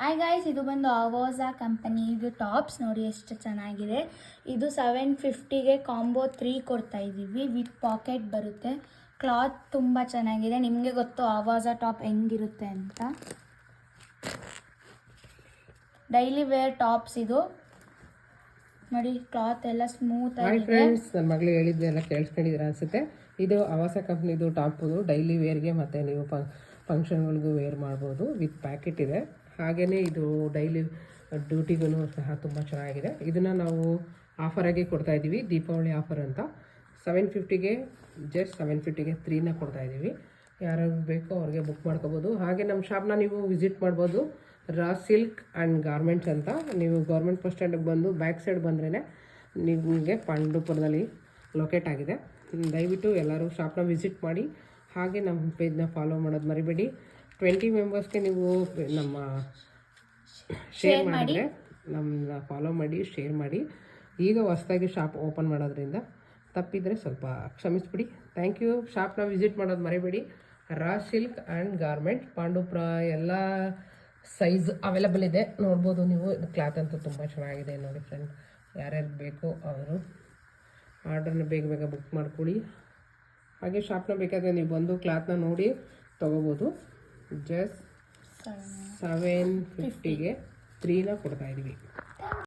Hi guys, ಇದು ಬಂದು ಅವೋಸಾ company. ಇದು ಟಾಪ್ಸ್ ನೋಡಿ ಎಷ್ಟು ಚೆನ್ನಾಗಿದೆ. ಇದು 750ಗೆ ಕಾಂಬೋ 3 ಕೊಡ್ತಾ ಇದ್ದೀವಿ. ವಿತ್ ಪಾಕೆಟ್ ಬರುತ್ತೆ. ಕ್ಲಾತ್ ತುಂಬ ಚೆನ್ನಾಗಿದೆ. ನಿಮಗೆ ಗೊತ್ತು ಅವೋಸಾ ಟಾಪ್ ಹೆಂಗಿರುತ್ತೆ ಅಂತ. ಡೈಲಿ ವೇರ್ ಟಾಪ್ಸ್ ಇದು ನೋಡಿ. ಕ್ಲಾತ್ ಎಲ್ಲ ಸ್ಮೂತ್ ಆಗಿದೆ. ಫ್ರೆಂಡ್ಸ್, ನನ್ನ ಮಗಳು ಹೇಳಿದ್ದೆಲ್ಲ ಕೇಳಿಸ್ಕೊಂಡಿದ್ದೀರಾ ಅನಿಸುತ್ತೆ. ಇದು ಅವೋಸಾ ಕಂಪ್ನಿದು ಟಾಪ್. ಡೈಲಿ ವೇರ್ಗೆ ಮತ್ತು ನೀವು ಫಂಕ್ಷನ್ಗಳಿಗೂ ವೇರ್ ಮಾಡ್ಬೋದು. ವಿತ್ ಪ್ಯಾಕೆಟ್ ಇದೆ. ಹಾಗೆಯೇ ಇದು ಡೈಲಿ ಡ್ಯೂಟಿಗೂ ಸಹ ತುಂಬ ಚೆನ್ನಾಗಿದೆ. ಇದನ್ನು ನಾವು ಆಫರಾಗಿ ಕೊಡ್ತಾಯಿದ್ದೀವಿ, ದೀಪಾವಳಿ ಆಫರ್ ಅಂತ. 750ಗೆ ಜಸ್ಟ್ 750ಗೆ 3ನ ಕೊಡ್ತಾಯಿದ್ದೀವಿ. ಯಾರು ಬೇಕೋ ಅವ್ರಿಗೆ ಬುಕ್ ಮಾಡ್ಕೋಬೋದು. ಹಾಗೆ ನಮ್ಮ ಶಾಪ್ನ ನೀವು ವಿಸಿಟ್ ಮಾಡ್ಬೋದು. ರಾ ಸಿಲ್ಕ್ ಆ್ಯಂಡ್ ಗಾರ್ಮೆಂಟ್ಸ್ ಅಂತ. ನೀವು ಗೌರ್ಮೆಂಟ್ ಬಸ್ ಸ್ಟ್ಯಾಂಡಿಗೆ ಬಂದು ಬ್ಯಾಕ್ ಸೈಡ್ ಬಂದ್ರೇ ನಿಮಗೆ ಪಾಂಡುಪುರದಲ್ಲಿ ಲೊಕೇಟ್ ಆಗಿದೆ. ದಯವಿಟ್ಟು ಎಲ್ಲರೂ ಶಾಪ್ನ ವಿಸಿಟ್ ಮಾಡಿ. ಹಾಗೆ ನಮ್ಮ ಪೇಜ್ನ ಫಾಲೋ ಮಾಡೋದು ಮರಿಬೇಡಿ. 20 ಮೆಂಬರ್ಸ್ಗೆ ನೀವು ನಮ್ಮ ಶೇರ್ ಮಾಡಿದರೆ ನಮ್ಮನ್ನ ಫಾಲೋ ಮಾಡಿ, ಶೇರ್ ಮಾಡಿ. ಈಗ ಹೊಸದಾಗಿ ಶಾಪ್ ಓಪನ್ ಮಾಡೋದ್ರಿಂದ ತಪ್ಪಿದರೆ ಸ್ವಲ್ಪ ಕ್ಷಮಿಸ್ಬಿಡಿ. Thank you. ಶಾಪ್ನ ವಿಸಿಟ್ ಮಾಡೋದು ಮರಿಬೇಡಿ. Raw silk and garment, Pandupura. ಎಲ್ಲ ಸೈಜ್ ಅವೈಲಬಲ್ ಇದೆ, ನೋಡ್ಬೋದು ನೀವು. ಕ್ಲಾತ್ ಅಂತೂ ತುಂಬ ಚೆನ್ನಾಗಿದೆ ನೋಡಿ ಫ್ರೆಂಡ್. ಯಾರ್ಯಾರು ಬೇಕೋ ಅವರು ಆರ್ಡ್ರನ್ನ ಬೇಗ ಬೇಗ ಬುಕ್ ಮಾಡ್ಕೊಳ್ಳಿ. ಹಾಗೆ ಶಾಪ್ನ ಬೇಕಾದರೆ ನೀವು ಬಂದು ಕ್ಲಾತ್ನ ನೋಡಿ ತೊಗೋಬೋದು. ಜಸ್ಟ್ 750ಗೆ 3ನ ಕೊಡ್ತಾಯಿದ್ದೀವಿ.